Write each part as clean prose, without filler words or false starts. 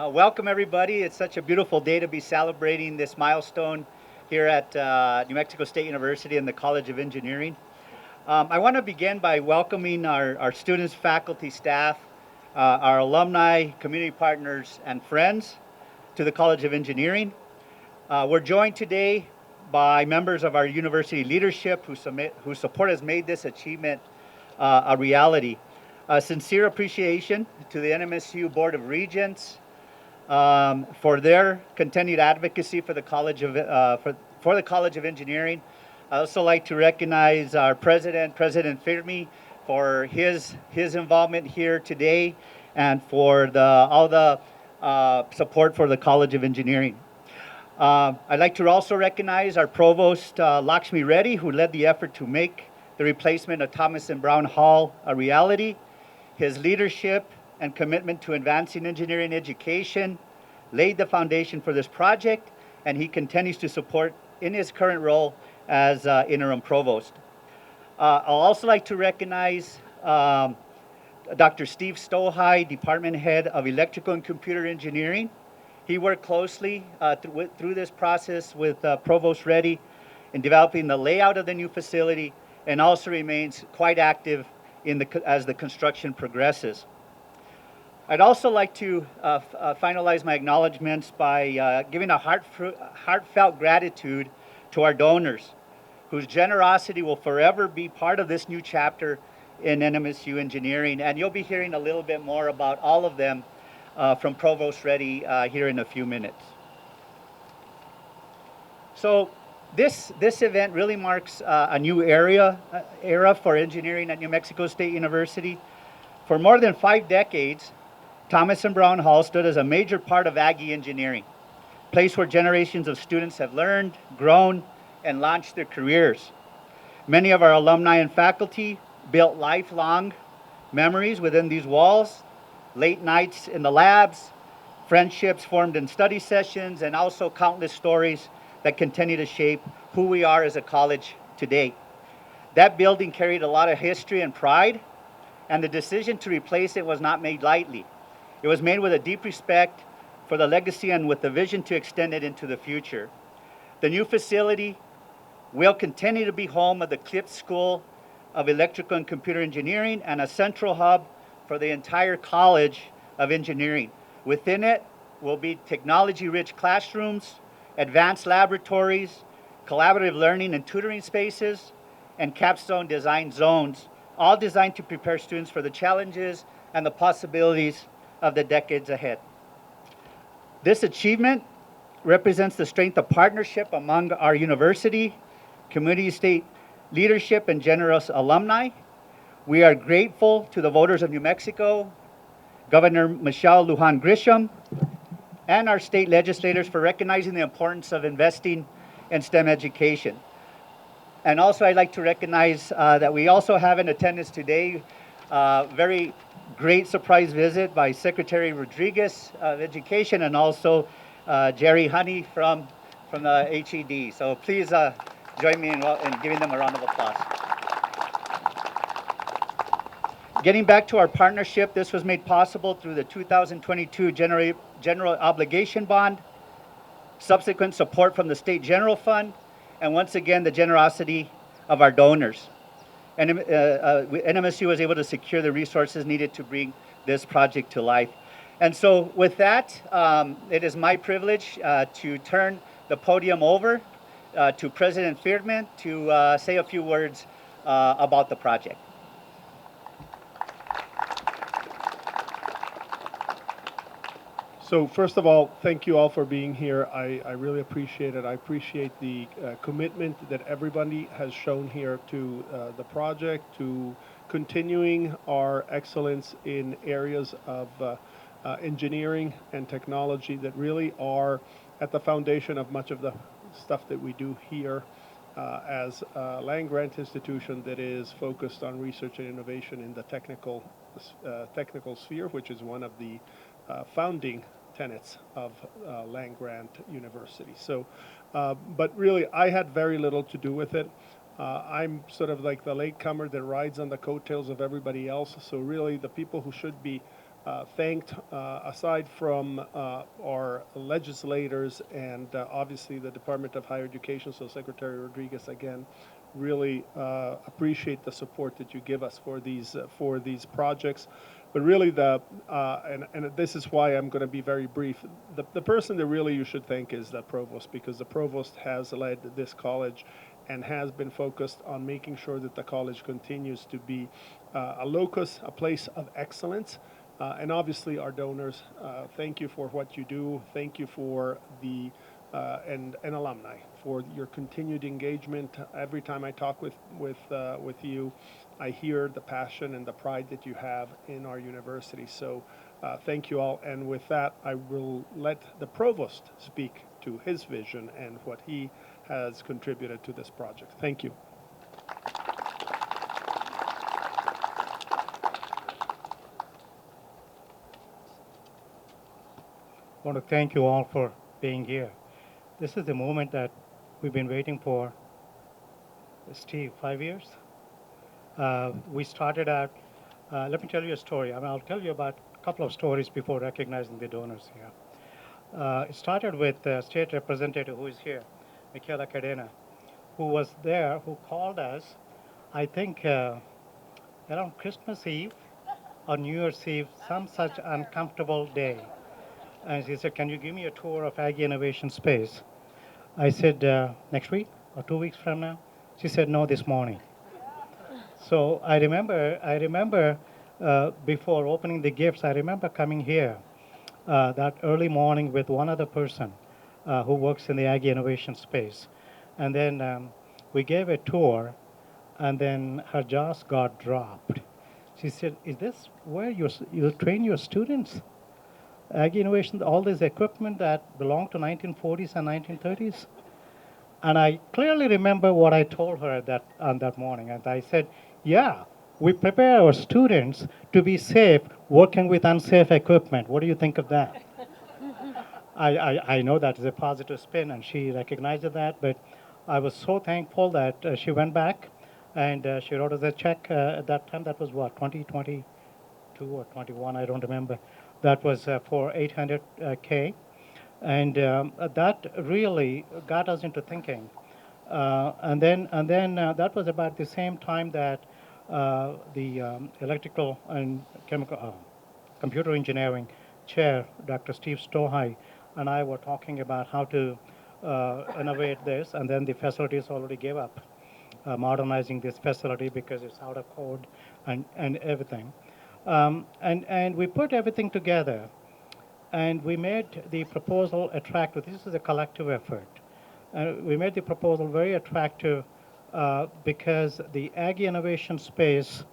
Welcome everybody. It's such a beautiful day to be celebrating this milestone here at New Mexico State University and the College of Engineering. I want to begin by welcoming our students, faculty, staff, our alumni, community partners, and friends to the College of Engineering. We're joined today by members of our university leadership whose support has made this achievement a reality. Sincere appreciation to the NMSU Board of Regents for their continued advocacy for the College of for the College of Engineering. I also like to recognize our president, President Firmi, for his involvement here today and for all the support for the College of Engineering. I'd like to also recognize our provost, Lakshmi Reddy, who led the effort to make the replacement of Thomas and Brown Hall a reality. His leadership and commitment to advancing engineering education laid the foundation for this project, and he continues to support in his current role as interim provost. I'll also like to recognize Dr. Steve Stohai, Department Head of Electrical and Computer Engineering. He worked closely through this process with Provost Reddy in developing the layout of the new facility, and also remains quite active as the construction progresses. I'd also like to finalize my acknowledgments by giving a heartfelt gratitude to our donors, whose generosity will forever be part of this new chapter in NMSU Engineering. And you'll be hearing a little bit more about all of them from Provost Reddy here in a few minutes. So this event really marks a new era for engineering at New Mexico State University. For more than 5 decades, Thomas and Brown Hall stood as a major part of Aggie engineering, a place where generations of students have learned, grown, and launched their careers. Many of our alumni and faculty built lifelong memories within these walls, late nights in the labs, friendships formed in study sessions, and also countless stories that continue to shape who we are as a college today. That building carried a lot of history and pride, and the decision to replace it was not made lightly. It was made with a deep respect for the legacy and with the vision to extend it into the future. The new facility will continue to be home of the Clips School of Electrical and Computer Engineering and a central hub for the entire College of Engineering. Within it will be technology-rich classrooms, advanced laboratories, collaborative learning and tutoring spaces, and capstone design zones, all designed to prepare students for the challenges and the possibilities of the decades ahead. This achievement represents the strength of partnership among our university, community state leadership, and generous alumni. We are grateful to the voters of New Mexico, Governor Michelle Lujan Grisham, and our state legislators for recognizing the importance of investing in STEM education. And also I'd like to recognize that we also have in attendance today a very great surprise visit by Secretary Rodriguez of Education and also Jerry Honey from the HED. So please join me in giving them a round of applause. Getting back to our partnership, this was made possible through the 2022 General Obligation Bond, subsequent support from the State General Fund, and once again, the generosity of our donors. And NMSU was able to secure the resources needed to bring this project to life. And so with that, it is my privilege to turn the podium over to President Firmi to say a few words about the project. So first of all, thank you all for being here. I really appreciate it. I appreciate the commitment that everybody has shown here to the project, to continuing our excellence in areas of engineering and technology that really are at the foundation of much of the stuff that we do here as a land-grant institution that is focused on research and innovation in the technical sphere, which is one of the founding tenets of land-grant university. So, but really, I had very little to do with it. I'm sort of like the latecomer that rides on the coattails of everybody else. So really, the people who should be thanked, aside from our legislators and obviously the Department of Higher Education, so Secretary Rodriguez, again, really appreciate the support that you give us for these projects. But really, and this is why I'm going to be very brief. The person that really you should thank is the provost, because the provost has led this college and has been focused on making sure that the college continues to be a locus, a place of excellence. And obviously, our donors, thank you for what you do. Thank you for and alumni for your continued engagement. Every time I talk with you, I hear the passion and the pride that you have in our university. So thank you all. And with that, I will let the provost speak to his vision and what he has contributed to this project. Thank you. I want to thank you all for being here. This is the moment that we've been waiting for, Steve, 5 years? We started out, let me tell you a story. I mean, I'll tell you about a couple of stories before recognizing the donors here. It started with the state representative who is here, Michaela Cadena, who was there, who called us, I think, around Christmas Eve or New Year's Eve, some such uncomfortable day. And she said, can you give me a tour of Aggie Innovation Space? I said, next week or 2 weeks from now? She said, no, this morning. So I remember before opening the gifts, I remember coming here that early morning with one other person who works in the Aggie Innovation Space. And then we gave a tour, and then her jaws got dropped. She said, is this where you train your students? Aggie Innovation, all this equipment that belonged to 1940s and 1930s? And I clearly remember what I told her on that morning. And I said, yeah, we prepare our students to be safe working with unsafe equipment. What do you think of that? I know that is a positive spin, and she recognized that, but I was so thankful that she went back and she wrote us a check at that time. That was what, 2022 or 21, I don't remember. That was for 800K. And that really got us into thinking. And then that was about the same time that the electrical and chemical computer engineering chair, Dr. Steve Stohai, and I were talking about how to innovate this, and then the facilities already gave up modernizing this facility because it's out of code and everything. And we put everything together, and we made the proposal attractive. This is a collective effort. We made the proposal very attractive because the Aggie innovation space,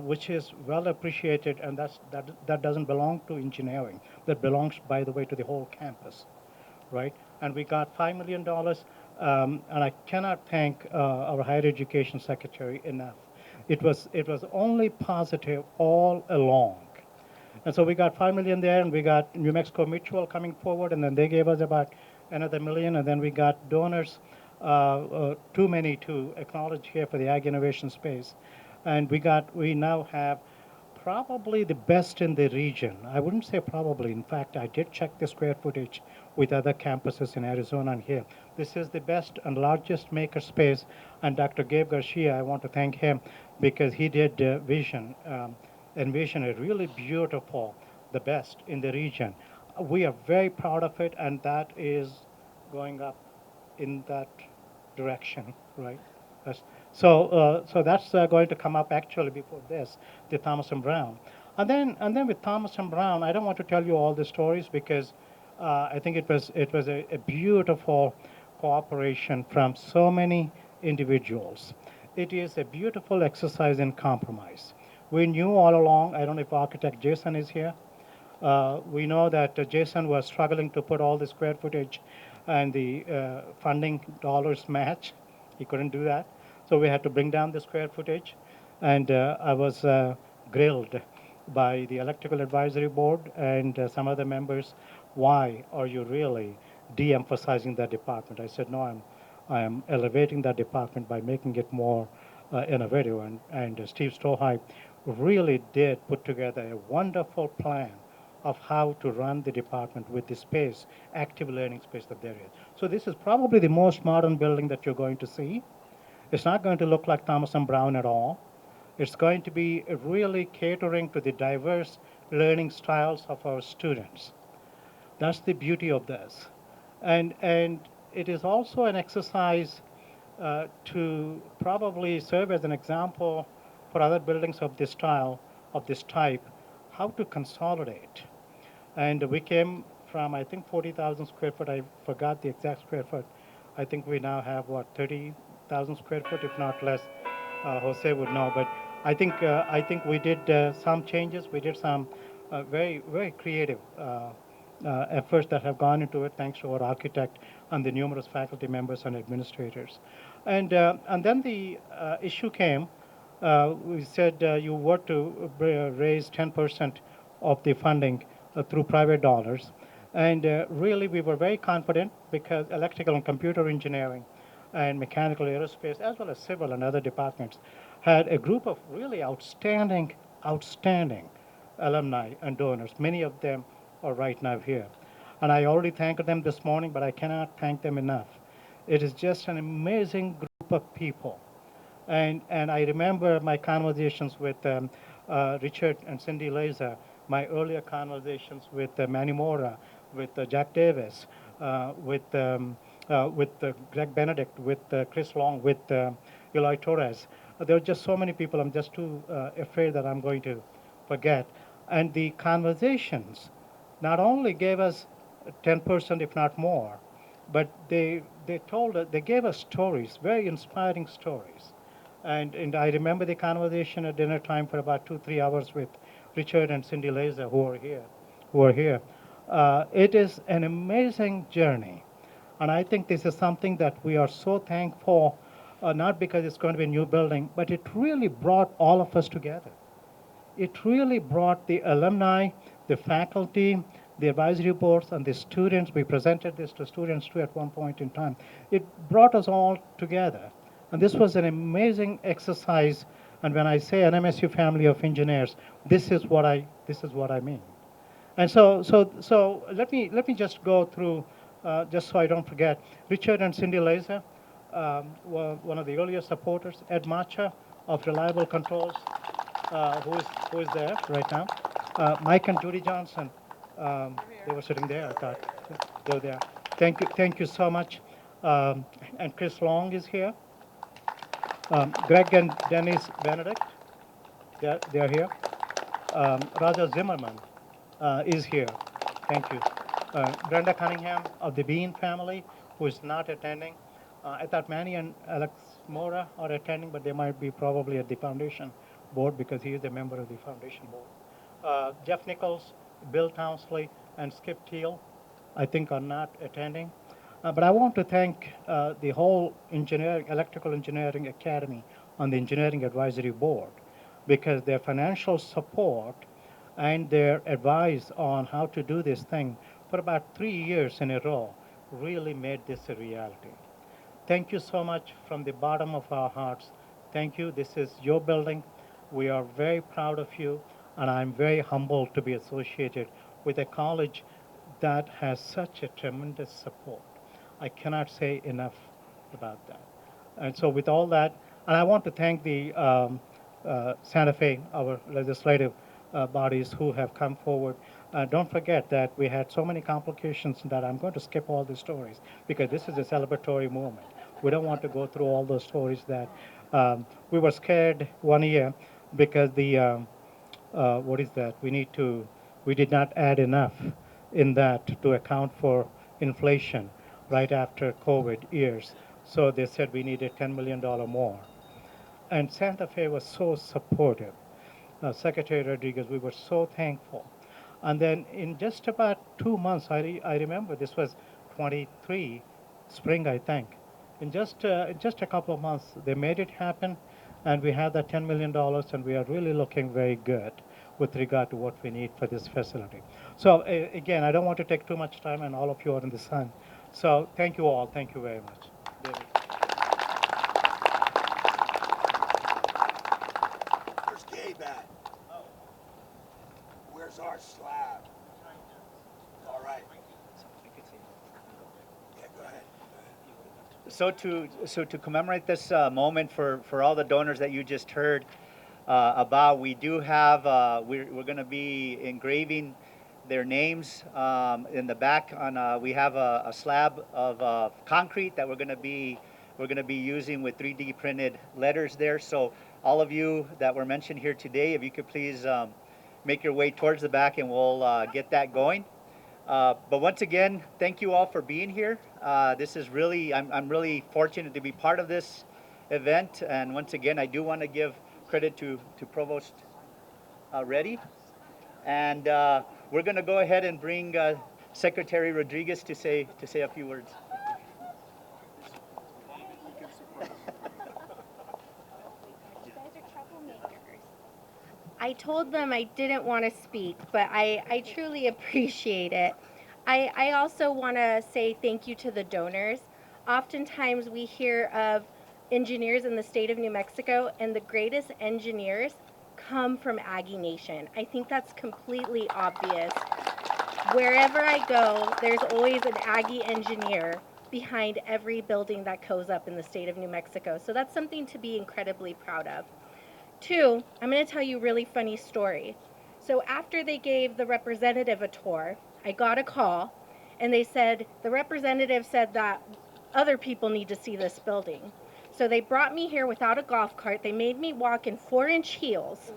which is well appreciated, and that doesn't belong to engineering. That belongs, by the way, to the whole campus, right? And we got $5 million, and I cannot thank our higher education secretary enough. It was only positive all along. And so we got 5 million there, and we got New Mexico Mutual coming forward, and then they gave us about another million, and then we got donors, too many to acknowledge here for the ag innovation space. And we now have probably the best in the region. I wouldn't say probably. In fact, I did check the square footage with other campuses in Arizona and here. This is the best and largest maker space. And Dr. Gabe Garcia, I want to thank him because he did envision a really beautiful, the best in the region. We are very proud of it, and that is going up in that direction, right? So that's going to come up actually before this, the Thomas and Brown. And then with Thomas and Brown, I don't want to tell you all the stories because I think it was a beautiful cooperation from so many individuals. It is a beautiful exercise in compromise. We knew all along, I don't know if architect Jason is here, we know that Jason was struggling to put all the square footage and the funding dollars match. He couldn't do that. So we had to bring down the square footage. And I was grilled by the Electrical Advisory Board and some other members. Why are you really de-emphasizing that department? I said, no, I am elevating that department by making it more innovative. And Steve Stohai really did put together a wonderful plan of how to run the department with the space, active learning space that there is. So this is probably the most modern building that you're going to see. It's not going to look like Thomas and Brown at all. It's going to be really catering to the diverse learning styles of our students. That's the beauty of this. And it is also an exercise to probably serve as an example for other buildings of this style, of this type, how to consolidate. And we came from, I think, 40,000 square foot. I forgot the exact square foot. I think we now have, what, 30,000 square foot, if not less. Jose would know. But I think we did some changes. We did some very, very creative efforts that have gone into it, thanks to our architect and the numerous faculty members and administrators. And then the issue came. We said you were to raise 10% of the funding through private dollars. And really, we were very confident because electrical and computer engineering and mechanical aerospace, as well as civil and other departments, had a group of really outstanding alumni and donors. Many of them are right now here. And I already thanked them this morning, but I cannot thank them enough. It is just an amazing group of people. And I remember my conversations with Richard and Cindy Laza, my earlier conversations with Manny Mora, with Jack Davis, with Greg Benedict, with Chris Long, with Eloy Torres. There are just so many people. I'm just too afraid that I'm going to forget. And the conversations not only gave us 10%, if not more, but they gave us stories, very inspiring stories. And I remember the conversation at dinner time for about 2-3 hours with Richard and Cindy Laza, who are here. It is an amazing journey. And I think this is something that we are so thankful, not because it's going to be a new building, but it really brought all of us together. It really brought the alumni, the faculty, the advisory boards, and the students. We presented this to students too at one point in time. It brought us all together. And this was an amazing exercise. And when I say NMSU family of engineers, this is what I mean. And so let me just go through, just so I don't forget. Richard and Cindy Laza were one of the earliest supporters. Ed Macha of Reliable Controls, who is there right now. Mike and Judy Johnson, they were sitting there. I thought they were there. Thank you so much. And Chris Long is here. Greg and Dennis Benedict, they're here. Raja Zimmerman is here. Thank you. Brenda Cunningham of the Bean family, who is not attending. I thought Manny and Alex Mora are attending, but they might be probably at the foundation board because he is a member of the foundation board. Jeff Nichols, Bill Townsley, and Skip Teal, I think, are not attending. But I want to thank the whole electrical engineering academy on the engineering advisory board, because their financial support and their advice on how to do this thing for about 3 years in a row really made this a reality. Thank you so much from the bottom of our hearts. Thank you. This is your building. We are very proud of you, and I'm very humbled to be associated with a college that has such a tremendous support. I cannot say enough about that. And so with all that, and I want to thank the Santa Fe, our legislative bodies who have come forward. Don't forget that we had so many complications that I'm going to skip all the stories because this is a celebratory moment. We don't want to go through all those stories that we were scared one year because what is that? We did not add enough in that to account for inflation right after COVID years. So they said we needed $10 million more. And Santa Fe was so supportive. Secretary Rodriguez, we were so thankful. And then in just about 2 months, I remember this was 23 spring, I think. In just a couple of months, they made it happen, and we have that $10 million, and we are really looking very good with regard to what we need for this facility. So again, I don't want to take too much time, and all of you are in the sun. So thank you all. Thank you very much. David. Where's Gabe at? So to commemorate this moment for all the donors that you just heard about, we do have we're going to be engraving their names in the back on. We have a slab of concrete that we're going to be using with 3D printed letters there. So all of you that were mentioned here today, if you could please make your way towards the back, and we'll get that going. But once again, thank you all for being here. This is really, I'm really fortunate to be part of this event. And once again, I do want to give credit to Provost Reddy. And we're going to go ahead and bring Secretary Rodriguez to say a few words. You guys are troublemakers. I told them I didn't want to speak, but I truly appreciate it. I also want to say thank you to the donors. Oftentimes we hear of engineers in the state of New Mexico, and the greatest engineers come from Aggie Nation. I think that's completely obvious. Wherever I go, there's always an Aggie engineer behind every building that goes up in the state of New Mexico. So that's something to be incredibly proud of. Two, I'm going to tell you a really funny story. So after they gave the representative a tour, I got a call and they said, the representative said that other people need to see this building. So they brought me here without a golf cart. They made me walk in 4-inch heels,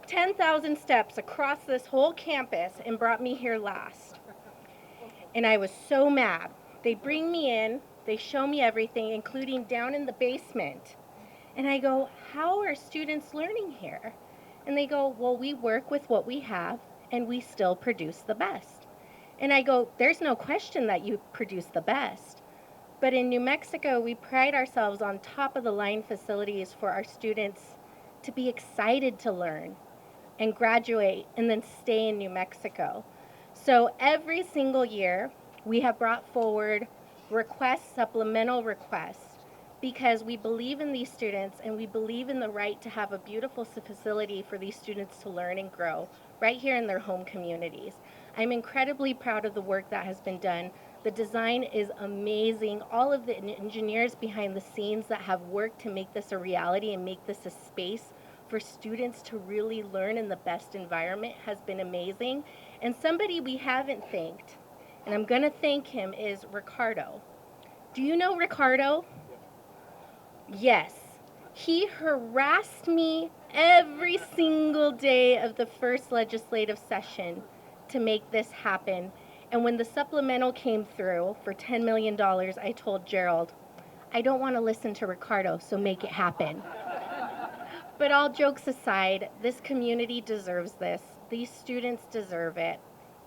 10,000 steps across this whole campus, and brought me here last. And I was so mad. They bring me in, they show me everything, including down in the basement. And I go, how are students learning here? And they go, well, we work with what we have and we still produce the best. And I go, there's no question that you produce the best. But in New Mexico, we pride ourselves on top of the line facilities for our students to be excited to learn and graduate and then stay in New Mexico. So every single year, we have brought forward requests, supplemental requests, because we believe in these students and we believe in the right to have a beautiful facility for these students to learn and grow right here in their home communities. I'm incredibly proud of the work that has been done. The design is amazing. All of the engineers behind the scenes that have worked to make this a reality and make this a space for students to really learn in the best environment has been amazing. And somebody we haven't thanked, and I'm going to thank him, is Ricardo. Do you know Ricardo? Yes. He harassed me every single day of the first legislative session to make this happen. And when the supplemental came through for $10 million, I told Gerald, I don't want to listen to Ricardo, so make it happen. But all jokes aside, this community deserves this. These students deserve it.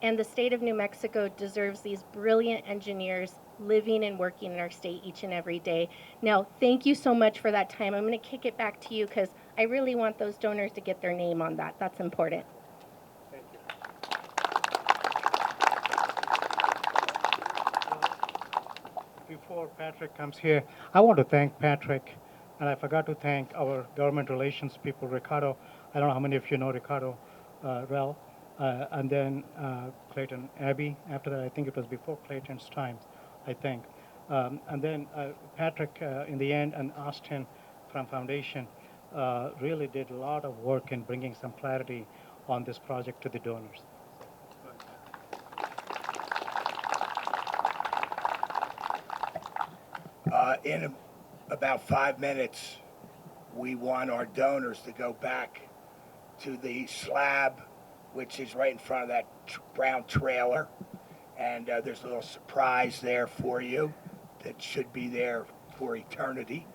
And the state of New Mexico deserves these brilliant engineers living and working in our state each and every day. Now, thank you so much for that time. I'm going to kick it back to you because I really want those donors to get their name on that. That's important. Thank you. Before Patrick comes here, I want to thank Patrick, and I forgot to thank our government relations people, Ricardo. I don't know how many of you know Ricardo well, and then Clayton Abbey. After that, I think it was before Clayton's time, I think. And then Patrick in the end, and Austin from Foundation really did a lot of work in bringing some clarity on this project to the donors. In about 5 minutes, we want our donors to go back to the slab, which is right in front of that brown trailer. And there's a little surprise there for you that should be there for eternity.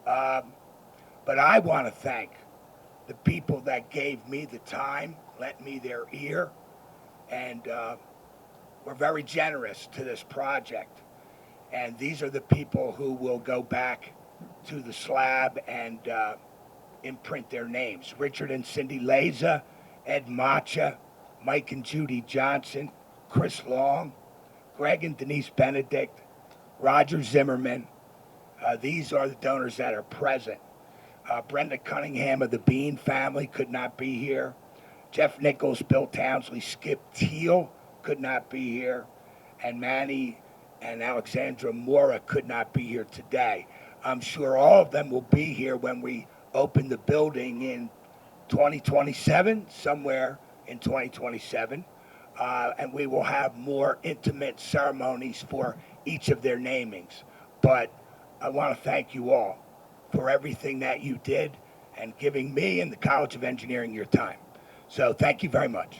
But I want to thank the people that gave me the time, lent me their ear, and were very generous to this project. And these are the people who will go back to the slab and imprint their names. Richard and Cindy Leza, Ed Macha, Mike and Judy Johnson, Chris Long, Greg and Denise Benedict, Roger Zimmerman. These are the donors that are present. Brenda Cunningham of the Bean family could not be here. Jeff Nichols, Bill Townsley, Skip Teal could not be here. And Manny and Alexandra Mora could not be here today. I'm sure all of them will be here when we open the building in 2027, somewhere in 2027. And we will have more intimate ceremonies for each of their namings. But I want to thank you all for everything that you did and giving me and the College of Engineering your time. So thank you very much.